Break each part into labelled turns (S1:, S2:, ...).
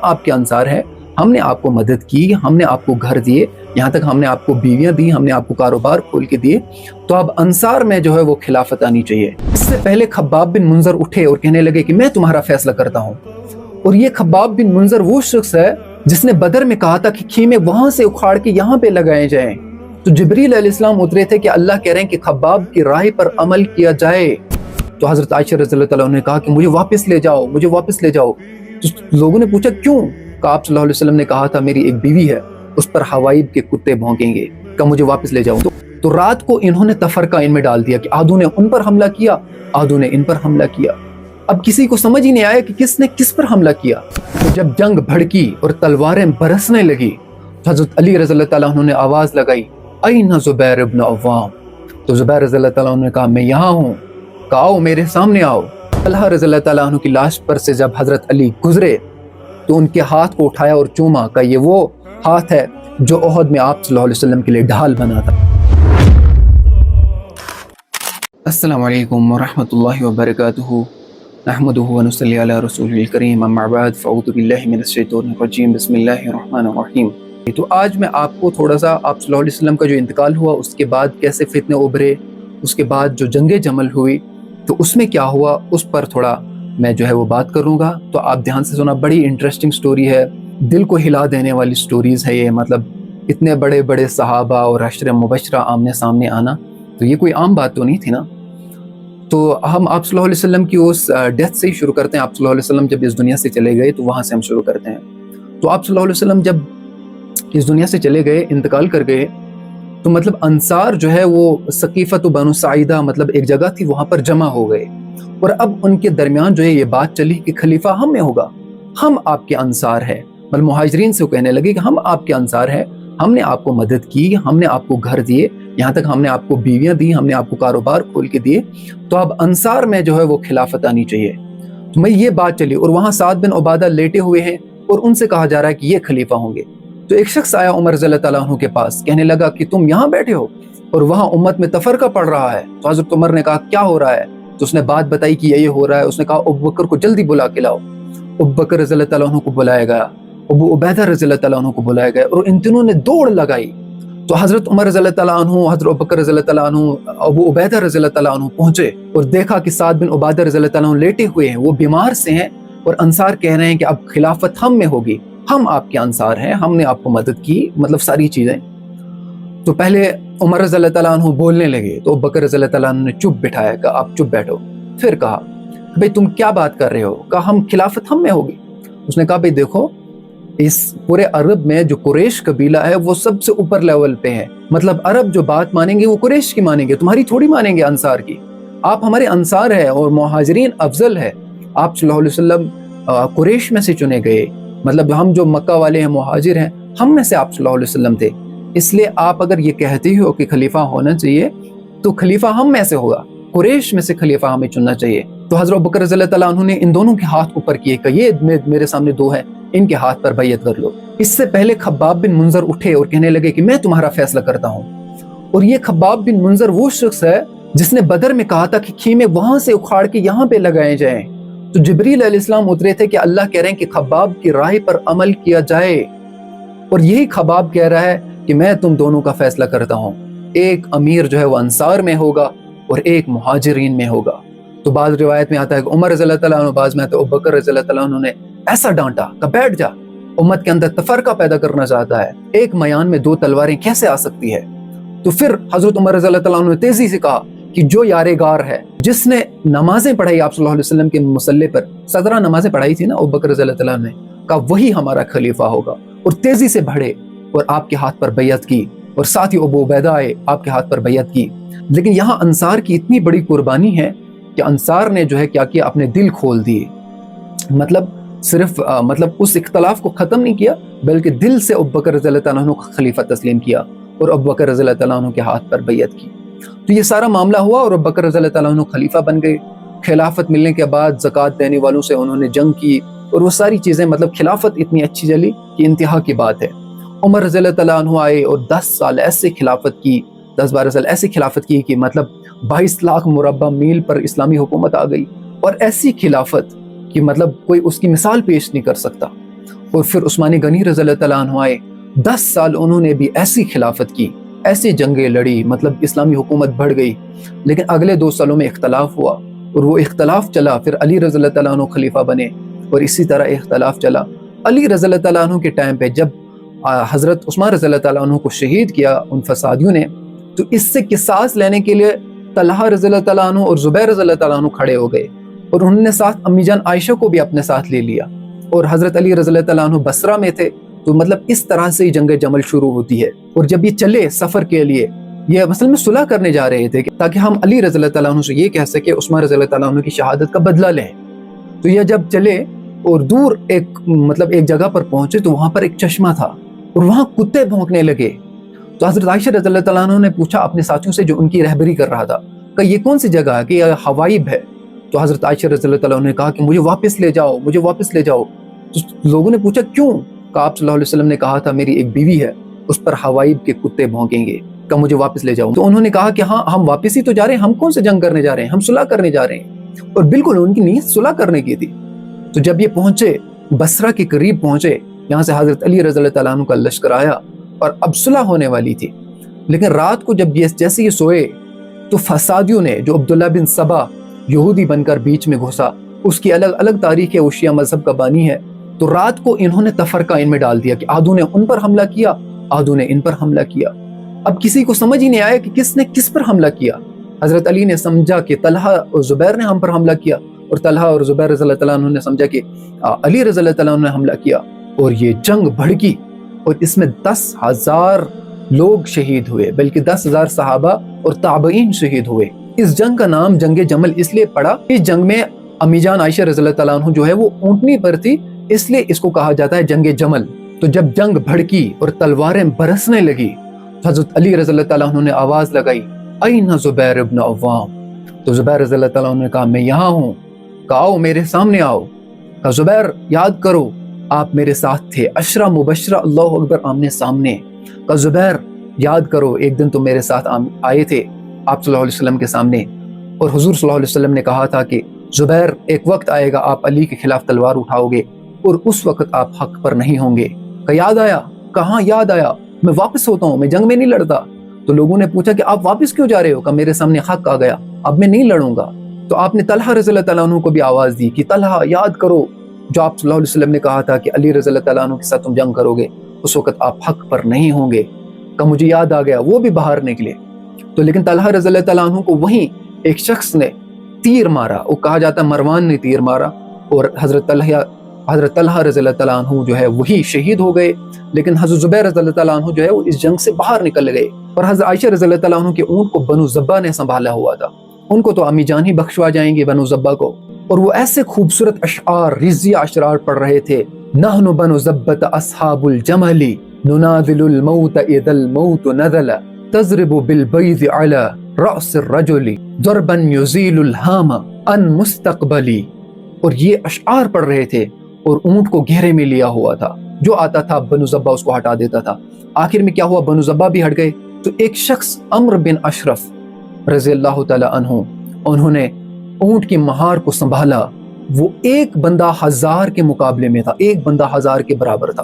S1: ہم آپ کے انصار ہیں، ہم نے آپ کو مدد کی، ہم نے آپ کو گھر دیے، یہاں تک ہم نے آپ کو بیویاں دی، ہم نے آپ کو کاروبار کھول کے دیے، تو اب انصار میں جو ہے وہ خلافت آنی چاہیے۔ اس سے پہلے خباب بن منذر اٹھے اور کہنے لگے کہ میں تمہارا فیصلہ کرتا ہوں، اور یہ خباب بن منذر وہ شخص ہے جس نے بدر میں کہا تھا کہ خیمے وہاں سے اکھاڑ کے یہاں پہ لگائے جائیں۔ تو جبریل علیہ السلام اترے تھے کہ اللہ کہہ رہے ہیں کہ خباب کی رائے پر عمل کیا جائے۔ تو حضرت عائشہ رضی اللہ تعالیٰ نے کہا کہ مجھے واپس لے جاؤ، مجھے واپس لے جاؤ۔ تو لوگوں نے پوچھا کیوں؟ کہا آپ صلی اللہ علیہ وسلم نے کہا تھا میری ایک بیوی ہے، اس پر حوائب کے کتے بھونکیں گے، کہ مجھے واپس لے جاؤ۔ تو رات کو انہوں نے تفرقہ ان میں ڈال دیا کہ آدھوں نے ان پر حملہ کیا، آدھوں نے ان پر حملہ کیا۔ اب کسی کو سمجھ ہی نہیں آیا کہ کس نے کس پر حملہ کیا۔ تو جب جنگ بھڑکی اور تلواریں برسنے لگی تو حضرت علی رضی اللہ تعالیٰ عنہ نے آواز لگائی این زبیر ابن عوام۔ تو زبیر رضی اللہ تعالیٰ عنہ نے کہا میں یہاں ہوں، کہا آؤ میرے سامنے آؤ۔ طلحہ رضی اللہ تعالیٰ عنہ کی لاش پر سے جب حضرت علی گزرے تو ان کے ہاتھ کو اٹھایا اور چوما، کہ یہ وہ ہاتھ ہے جو احد میں آپ صلی اللہ علیہ وسلم کے لیے ڈھال بنا تھا۔ السلام علیکم ورحمۃ اللہ وبرکاتہ، نحمدہ ونصلی علی رسول الکریم، اما بعد فاعوذ باللہ من الشیطان الرجیم، بسم اللہ الرحمن الرحیم۔ تو آج میں آپ کو تھوڑا سا آپ صلی اللہ علیہ وسلم کا جو انتقال ہوا، اس کے بعد کیسے فتنے ابھرے، اس کے بعد جو جنگ جمل ہوئی تو اس میں کیا ہوا، اس پر تھوڑا میں جو ہے وہ بات کروں گا۔ تو آپ دھیان سے سنا، بڑی انٹرسٹنگ سٹوری ہے، دل کو ہلا دینے والی سٹوریز ہے یہ۔ مطلب اتنے بڑے بڑے صحابہ اور عشرہ مبشرہ آمنے سامنے آنا، تو یہ کوئی عام بات تو نہیں تھی نا۔ تو ہم آپ صلی اللہ علیہ وسلم کی اس ڈیتھ سے ہی شروع کرتے ہیں۔ آپ صلی اللہ علیہ وسلم جب اس دنیا سے چلے گئے تو وہاں سے ہم شروع کرتے ہیں۔ تو آپ صلی اللہ علیہ وسلم جب اس دنیا سے چلے گئے، انتقال کر گئے، تو مطلب انصار جو ہے وہ ثقیفۃ بنو ساعدہ مطلب ایک جگہ تھی، وہاں پر جمع ہو گئے، اور اب ان کے درمیان جو ہے یہ بات چلی کہ خلیفہ ہم میں ہوگا، ہم آپ کے انصار ہیں۔ مطلب مہاجرین سے وہ کہنے لگے کہ ہم آپ کے انصار ہیں، ہم نے آپ کو مدد کی، ہم نے آپ کو گھر دیے، یہاں تک ہم نے آپ کو بیویاں دی، ہم نے آپ کو کاروبار کھول کے دیے، تو اب انصار میں جو ہے وہ خلافت آنی چاہیے۔ تو میں یہ بات چلی، اور وہاں سعد بن عبادہ لیٹے ہوئے ہیں اور ان سے کہا جا رہا ہے کہ یہ خلیفہ ہوں گے۔ تو ایک شخص آیا عمر رضی اللہ تعالیٰ عنہ کے پاس، کہنے لگا کہ تم یہاں بیٹھے ہو اور وہاں امت میں تفرقہ پڑ رہا ہے۔ تو حضرت عمر نے کہا کیا ہو رہا ہے؟ تو اس نے بات بتائی کہ یہ ہو رہا ہے۔ اس نے کہا ابو بکر کو جلدی بلا کے لاؤ۔ ابو بکر رضی اللہ تعالیٰ عنہ کو بلایا گیا، ابو عبیدہ رضی اللہ تعالیٰ عنہ کو بلایا گیا، اور ان تینوں نے دوڑ لگائی۔ تو حضرت عمر رضی اللہ تعالیٰ عنہ، حضرت ابو بکر رضی اللہ تعالیٰ عنہ، ابو عبیدہ رضی اللہ تعالیٰ عنہ پہنچے اور دیکھا کہ سعد بن عبادہ رضی اللہ تعالیٰ عنہ لیٹے ہوئے ہیں، وہ بیمار سے ہیں، اور انصار کہہ رہے ہیں کہ اب خلافت ہم میں ہوگی، ہم آپ کے انصار ہیں، ہم نے آپ کو مدد کی، مطلب ساری چیزیں۔ تو پہلے عمر رضی اللہ تعالیٰ عنہ بولنے لگے تو ابو بکر رضی اللہ تعالیٰ عنہ نے چپ بٹھایا، کہ آپ چپ بیٹھو۔ پھر کہا بھئی تم کیا بات کر رہے ہو؟ کہا ہم خلافت ہم میں ہوگی۔ اس نے کہا بھئی دیکھو، اس پورے عرب میں جو قریش قبیلہ ہے وہ سب سے اوپر لیول پہ ہے، مطلب عرب جو بات مانیں گے وہ قریش کی مانیں گے، تمہاری تھوڑی مانیں گے انصار کی۔ آپ ہمارے انصار ہیں اور مہاجرین افضل ہے، آپ صلی اللہ علیہ وسلم قریش میں سے چنے گئے، مطلب ہم جو مکہ والے ہیں، مہاجر ہیں، ہم میں سے آپ صلی اللہ علیہ وسلم تھے، اس لیے آپ اگر یہ کہتے ہو کہ خلیفہ ہونا چاہیے تو خلیفہ ہم میں سے ہوگا، قریش میں سے خلیفہ ہمیں چننا چاہیے۔ تو حضرت ابوبکر رضی اللہ تعالیٰ عنہ نے ان دونوں کے ہاتھ اوپر کیے کہ یہ میرے سامنے دو ہیں، ان کے ہاتھ پر بیعت کر لو۔ اس سے پہلے خباب بن منذر اٹھے اور کہنے لگے کہ میں تمہارا فیصلہ کرتا ہوں، اور یہ خباب بن منذر وہ شخص ہے جس نے بدر میں کہا تھا کہ خیمے وہاں سے اکھاڑ کے یہاں پہ لگائے جائیں۔ تو جبریل علیہ السلام اترے تھے کہ اللہ کہہ رہے ہیں کہ خباب کی رائے پر عمل کیا جائے، اور یہی خباب کہہ رہا ہے کہ میں تم دونوں کا فیصلہ کرتا ہوں، ایک امیر جو ہے وہ انصار میں ہوگا اور ایک مہاجرین میں ہوگا۔ تو بعض روایت میں آتا ہے کہ عمر رضی اللہ تعالیٰ عنہ، بعض میں آتا ہے ابوبکر رضی اللہ تعالیٰ عنہ نے ایسا ڈانٹا کہ بیٹھ جا، امت کے اندر تفرقہ پیدا کرنا چاہتا ہے، ایک میان میں دو تلواریں کیسے آ سکتی ہے؟ تو پھر حضرت عمر رضی اللہ تعالیٰ عنہ نے تیزی سے کہا کہ جو یارے گار ہے، جس نے نمازیں پڑھائی آپ صلی اللہ علیہ وسلم کے مصلی پر، 17 نمازیں پڑھائی تھی نا ابوبکر رضی اللہ تعالیٰ عنہ نے، کہا وہی ہمارا خلیفہ ہوگا، اور تیزی سے بڑھے اور آپ کے ہاتھ پر بیعت کی، اور ساتھ ہی ابو عبیدہ آئے، آپ کے ہاتھ پر بیعت کی۔ لیکن یہاں انصار کی اتنی بڑی قربانی ہے کہ انصار نے جو ہے کیا کیا، اپنے دل کھول دیے، مطلب صرف مطلب اس اختلاف کو ختم نہیں کیا، بلکہ دل سے ابوبکر رضی اللہ تعالیٰ عنہ کو خلیفہ تسلیم کیا اور ابوبکر رضی اللہ تعالیٰ عنہ کے ہاتھ پر بیعت کی۔ تو یہ سارا معاملہ ہوا اور ابوبکر رضی اللہ تعالیٰ عنہ خلیفہ بن گئے۔ خلافت ملنے کے بعد زکوٰۃ دینے والوں سے انہوں نے جنگ کی، اور وہ ساری چیزیں، مطلب خلافت اتنی اچھی چلی کہ انتہا کی بات ہے۔ عمر رضی اللہ تعالیٰ عنہ آئے اور 10 سال ایسے خلافت کی، 10-12 سال ایسی خلافت کی کہ مطلب 22 لاکھ مربع میل پر اسلامی حکومت آ گئی، اور ایسی خلافت کہ مطلب کوئی اس کی مثال پیش نہیں کر سکتا۔ اور پھر عثمان غنی رضی اللہ تعالیٰ عنہ آئے، 10 سال انہوں نے بھی ایسی خلافت کی، ایسی جنگیں لڑی، مطلب اسلامی حکومت بڑھ گئی. لیکن اگلے 2 سالوں میں اختلاف ہوا، اور وہ اختلاف چلا، پھر علی رضی اللہ تعالیٰ عنہ خلیفہ بنے، اور اسی طرح اختلاف چلا. علی رضی اللہ تعالیٰ عنہ کے ٹائم پہ جب حضرت عثمان رضی اللہ تعالیٰ عنہ کو شہید کیا ان فسادیوں نے، تو اس سے قصاص لینے کے لیے طلحہ رضی اللہ تعالیٰ عنہ اور زبیر رضی اللہ تعالیٰ عنہ کھڑے ہو گئے، اور انہوں نے ساتھ امی جان عائشہ کو بھی اپنے ساتھ لے لیا، اور حضرت علی رضی اللہ تعالیٰ عنہ بصرہ میں تھے. تو مطلب اس طرح سے ہی جنگ جمل شروع ہوتی ہے. اور جب یہ چلے سفر کے لیے، یہ مثلا میں صلح کرنے جا رہے تھے تاکہ ہم علی رضی اللہ تعالیٰ عنہ سے یہ کہہ سکے عثمان رضی اللہ تعالیٰ عنہ کی شہادت کا بدلہ لیں. تو یہ جب چلے اور دور ایک جگہ پر پہنچے، تو وہاں پر ایک چشمہ تھا، اور وہاں کتے بھونکنے لگے. تو حضرت عائشہ رضی اللہ تعالیٰ عنہ نے پوچھا اپنے ساتھیوں سے جو ان کی رہبری کر رہا تھا کہ یہ کون سی جگہ ہے، کہ یہ حوائب ہے. تو حضرت عائشہ رضی اللہ تعالیٰ عنہ نے کہا کہ مجھے واپس لے جاؤ، مجھے واپس لے جاؤ. تو لوگوں نے پوچھا کیوں؟ کہ آپ صلی اللہ علیہ وسلم نے کہا تھا میری ایک بیوی ہے، اس پر حوائب کے کتے بھونکیں گے، کہ مجھے واپس لے جاؤ. تو انہوں نے کہا کہ ہاں ہم واپس ہی تو جا رہے ہیں، ہم کون سے جنگ کرنے جا رہے ہیں، ہم صلح کرنے جا رہے ہیں. اور بالکل ان کی نیت صلح کرنے کی تھی. تو جب یہ پہنچے بصرہ کے قریب پہنچے، یہاں سے حضرت علی رضی اللہ تعالیٰ عنہ کا لشکر آیا اور اب صلح ہونے والی تھی. لیکن رات کو جب جیسے یہ سوئے، تو فسادیوں نے، جو عبداللہ بن سبا یہودی بن کر بیچ میں گھسا، اس کی الگ الگ تاریخ ہے، وہ شیعہ مذہب کا بانی ہے. تو رات کو انہوں نے تفرقہ ان میں ڈال دیا کہ آدھوں نے ان پر حملہ کیا، آدھوں نے ان پر حملہ کیا. اب کسی کو سمجھ ہی نہیں آیا کہ کس نے کس پر حملہ کیا. حضرت علی نے سمجھا کہ طلحہ اور زبیر نے ہم پر حملہ کیا، اور طلحہ اور زبیر رضی اللہ تعالیٰ عنہ نے سمجھا کہ علی رضی اللہ تعالیٰ عنہ نے حملہ کیا. اور یہ جنگ بھڑکی، اور اس میں 10,000 لوگ شہید ہوئے، بلکہ 10,000 صحابہ اور تابعین شہید ہوئے. اس جنگ کا نام جنگ جمل اس لیے پڑا، اس جنگ میں امی جان عائشہ رضی اللہ تعالیٰ عنہ جو ہے وہ اونٹنی پر تھی، اس لیے اس کو کہا جاتا ہے جنگ جمل. تو جب جنگ بھڑکی اور تلواریں برسنے لگی، تو حضرت علی رضی اللہ تعالیٰ عنہ نے آواز لگائی این زبیر ابن عوام. تو زبیر رضی اللہ تعالیٰ عنہ نے کہا میں یہاں ہوں. کہا آؤ میرے سامنے آؤ. کہا زبیر یاد کرو آپ میرے ساتھ تھے، عشرہ مبشرہ اللہ اکبر آمنے سامنے. کہا زبیر یاد کرو ایک دن تم میرے ساتھ آئے تھے آپ صلی اللہ علیہ وسلم کے سامنے، اور حضور صلی اللہ علیہ وسلم نے کہا تھا کہ زبیر ایک وقت آئے گا آپ علی کے خلاف تلوار اٹھاؤ گے، اور اس وقت آپ حق پر نہیں ہوں گے. کہ یاد آیا؟ کہاں یاد آیا، میں واپس ہوتا ہوں، میں جنگ میں نہیں لڑتا. تو لوگوں نے پوچھا کہ آپ واپس کیوں جا رہے ہو؟ کہ میرے سامنے حق آ گیا، اب میں نہیں لڑوں گا. تو آپ نے طلحہ رضی اللہ تعالیٰ عنہ کو بھی آواز دی کہ طلحہ یاد کرو جو آپ صلی اللہ علیہ وسلم نے کہا تھا کہ علی رضی اللہ تعالیٰ عنہ کے ساتھ تم جنگ کرو گے، اس وقت آپ حق پر نہیں ہوں گے. کہ مجھے یاد آ گیا، وہ بھی باہر نکلے. تو لیکن طلحہ رضی اللہ تعالیٰ عنہ کو وہیں ایک شخص نے تیر مارا، وہ کہا جاتا ہے مروان نے تیر مارا، اور حضرت طلحہ رضی اللہ تعالیٰ عنہ جو ہے وہی شہید ہو گئے. لیکن حضرت زبیر رضی اللہ تعالیٰ عنہ جو ہے وہ اس جنگ سے باہر نکل گئے. اور حضرت عائشہ رضی اللہ تعالیٰ عنہ کے اونٹ کو بنو زبا نے سنبھالا ہوا تھا، ان کو تو امی جان ہی بخشوا جائیں گے بنو زبا کو. اور وہ ایسے خوبصورت اشعار، رضیہ اشعار پڑھ رہے تھے. نحن بنو زبت اصحاب الجمل نناذل الموت اذا الموت نزل تضرب بالبيض على رأس الرجل ضربا يزيل الهام عن مستقبلي. اور یہ اشعار پڑھ رہے تھے اور اونٹ کو گھیرے میں لیا ہوا تھا، جو آتا تھا بنو زبا اس کو ہٹا دیتا تھا. آخر میں کیا ہوا، بنو زبا بھی ہٹ گئے. تو ایک شخص عمرو بن اشرف رضی اللہ تعالی عنہ، انہوں نے اونٹ کی مہار کو سنبھالا. وہ ایک بندہ 1000 کے مقابلے میں تھا، ایک بندہ 1000 کے برابر تھا،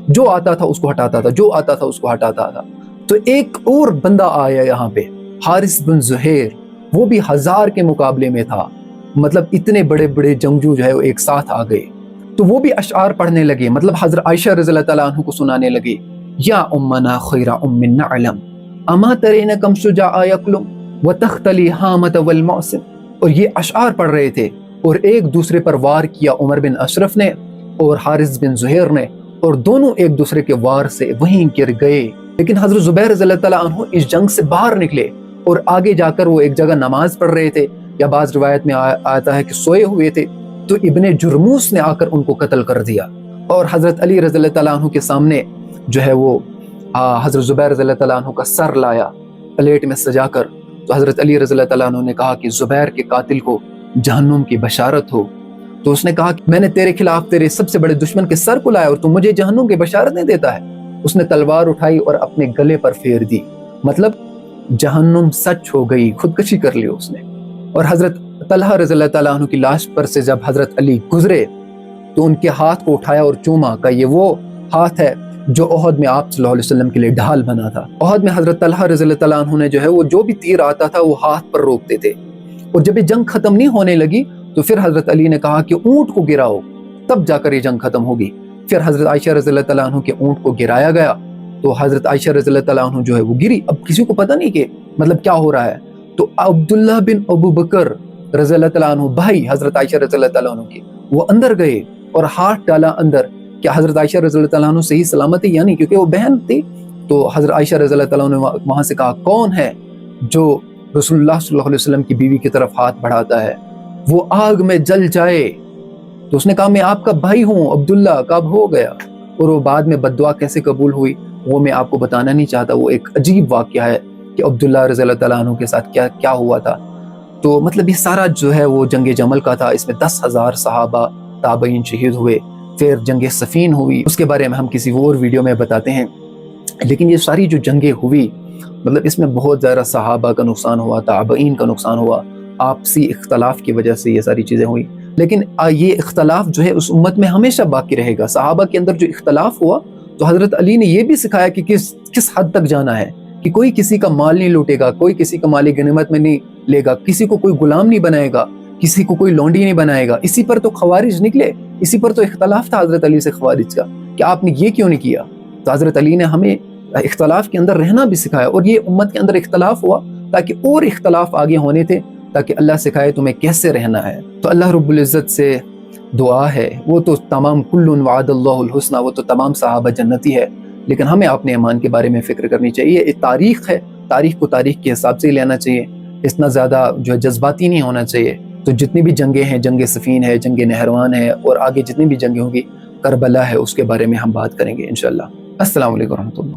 S1: جو آتا تھا اس کو ہٹاتا تھا، جو آتا تھا اس کو ہٹاتا تھا. تو ایک اور بندہ آیا یہاں پہ، حارث بن زہیر، وہ بھی 1000 کے مقابلے میں تھا. مطلب اتنے بڑے بڑے جنگجو جو ہے وہ ایک ساتھ آ گئے. تو وہ بھی اشعار پڑھنے لگے، مطلب حضرت عائشہ رضی اللہ تعالیٰ عنہ کو سنانے لگے. یا امنا خیر ام نعلم اما ترین کم شجاع یکلم وتختلی حامت والمعصم. اور یہ اشعار پڑھ رہے تھے اور ایک دوسرے پر وار کیا عمر بن اشرف نے اور حارث بن زہیر نے، اور دونوں ایک دوسرے کے وار سے وہیں گر گئے. لیکن حضرت زبیر رضی اللہ تعالیٰ عنہ اس جنگ سے باہر نکلے اور آگے جا کر وہ ایک جگہ نماز پڑھ رہے تھے، یا بعض روایت میں آتا ہے کہ سوئے ہوئے تھے. تو ابن جرموس نے آ کر ان کو قتل کر دیا، اور حضرت علی رضی اللہ تعالیٰ عنہ کے سامنے جو ہے وہ حضرت زبیر رضی اللہ تعالیٰ عنہ کا سر لایا پلیٹ میں سجا کر. تو حضرت علی رضی اللہ تعالیٰ عنہ نے کہا کہ زبیر کے قاتل کو جہنم کی بشارت ہو. تو اس نے کہا کہ میں نے تیرے خلاف تیرے سب سے بڑے دشمن کے سر کو لایا اور تو مجھے جہنم کی بشارت نہیں دیتا ہے. اس نے تلوار اٹھائی اور اپنے گلے پر پھیر دی، مطلب جہنم سچ ہو گئی، خودکشی کر لی اس نے. اور حضرت طلحہ رضی اللہ تعالیٰ عنہ کی لاش پر سے جب حضرت علی گزرے تو ان کے ہاتھ کو اٹھایا اور چوما کہ یہ وہ ہاتھ ہے جو احد میں آپ صلی اللہ علیہ وسلم کے لیے ڈھال بنا تھا۔ احد میں حضرت طلحہ رضی اللہ تعالیٰ عنہ نے جو ہے وہ جو بھی تیر آتا تھا وہ ہاتھ پر روکتے تھے، اور جب یہ جنگ ختم نہیں ہونے لگی تو پھر حضرت علی نے کہا کہ اونٹ کو گراؤ، تب جا کر یہ جنگ ختم ہوگی۔ پھر حضرت عائشہ رضی اللہ تعالیٰ عنہ کے اونٹ کو گرایا گیا تو حضرت عائشہ رضی اللہ تعالیٰ عنہ جو ہے وہ گری۔ اب کسی کو پتہ نہیں کہ مطلب کیا ہو رہا ہے، تو عبداللہ بن ابو بکر رضی اللہ تعالیٰ عنہ بھائی حضرت عائشہ رضی اللہ تعالیٰ عنہ کے، وہ اندر گئے اور ہاتھ ڈالا اندر کہ حضرت عائشہ رضی اللہ تعالیٰ عنہ صحیح سلامت ہے یا نہیں، کیونکہ وہ بہن تھی۔ تو حضرت عائشہ رضی اللہ تعالیٰ عنہ نے وہاں سے کہا کون ہے جو رسول اللہ صلی اللہ علیہ وسلم کی بیوی کی طرف ہاتھ بڑھاتا ہے، وہ آگ میں جل جائے۔ تو اس نے کہا میں آپ کا بھائی ہوں عبداللہ، کب ہو گیا؟ اور وہ بعد میں بد دعا کیسے قبول ہوئی وہ میں آپ کو بتانا نہیں چاہتا، وہ ایک عجیب واقعہ ہے کہ عبداللہ رضی اللہ تعالیٰ عنہ کے ساتھ کیا ہوا تھا۔ تو مطلب یہ سارا جو ہے وہ جنگ جمل کا تھا، اس میں 10,000 صحابہ تابعین شہید ہوئے۔ پھر جنگ صفین ہوئی، اس کے بارے میں ہم کسی اور ویڈیو میں بتاتے ہیں۔ لیکن یہ ساری جو جنگیں ہوئی مطلب اس میں بہت زیادہ صحابہ کا نقصان ہوا، تابعین کا نقصان ہوا، آپسی اختلاف کی وجہ سے یہ ساری چیزیں ہوئی۔ لیکن یہ اختلاف جو ہے اس امت میں ہمیشہ باقی رہے گا۔ صحابہ کے اندر جو اختلاف ہوا تو حضرت علی نے یہ بھی سکھایا کہ کس حد تک جانا ہے، کہ کوئی کسی کا مال نہیں لوٹے گا، کوئی کسی کا مال غنیمت میں نہیں لے گا، کسی کو کوئی غلام نہیں بنائے گا، کسی کو کوئی لونڈی نہیں بنائے گا۔ اسی پر تو خوارج نکلے، اسی پر تو اختلاف تھا حضرت علی سے خوارج کا کہ آپ نے یہ کیوں نہیں کیا۔ تو حضرت علی نے ہمیں اختلاف کے اندر رہنا بھی سکھایا، اور یہ امت کے اندر اختلاف ہوا تاکہ اور اختلاف آگے ہونے تھے، تاکہ اللہ سکھائے تمہیں کیسے رہنا ہے۔ تو اللہ رب العزت سے دعا ہے، وہ تو تمام کل وعد اللہ الحسنہ، وہ تو تمام صحابہ جنتی ہے، لیکن ہمیں اپنے ایمان کے بارے میں فکر کرنی چاہیے۔ ایک تاریخ ہے، تاریخ کو تاریخ کے حساب سے ہی لینا چاہیے، اتنا زیادہ جو ہے جذباتی نہیں ہونا چاہیے۔ تو جتنی بھی جنگیں ہیں، جنگ صفین ہے، جنگ نہروان ہے، اور آگے جتنی بھی جنگیں ہوں گی، کربلا ہے، اس کے بارے میں ہم بات کریں گے انشاءاللہ۔ السلام علیکم ورحمۃ اللہ۔